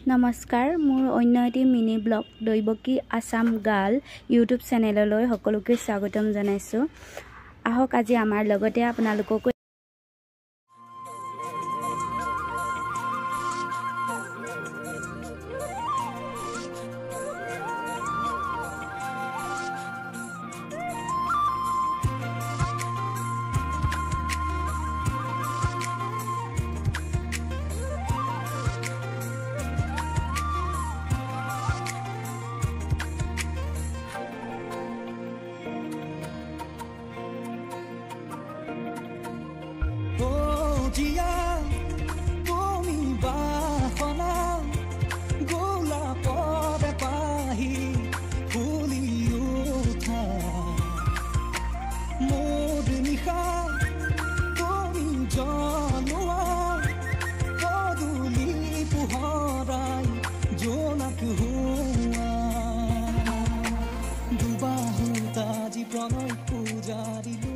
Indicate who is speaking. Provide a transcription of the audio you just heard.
Speaker 1: নমস্কাৰ মোৰ অন্য এটি mini blog Daiboki Assam girl YouTube চেনেললৈ সকলোকে স্বাগতম জনাইছো। আহক আজি আমাৰ লগতে আপোনালোকক
Speaker 2: প্ৰণয় পূজাৰী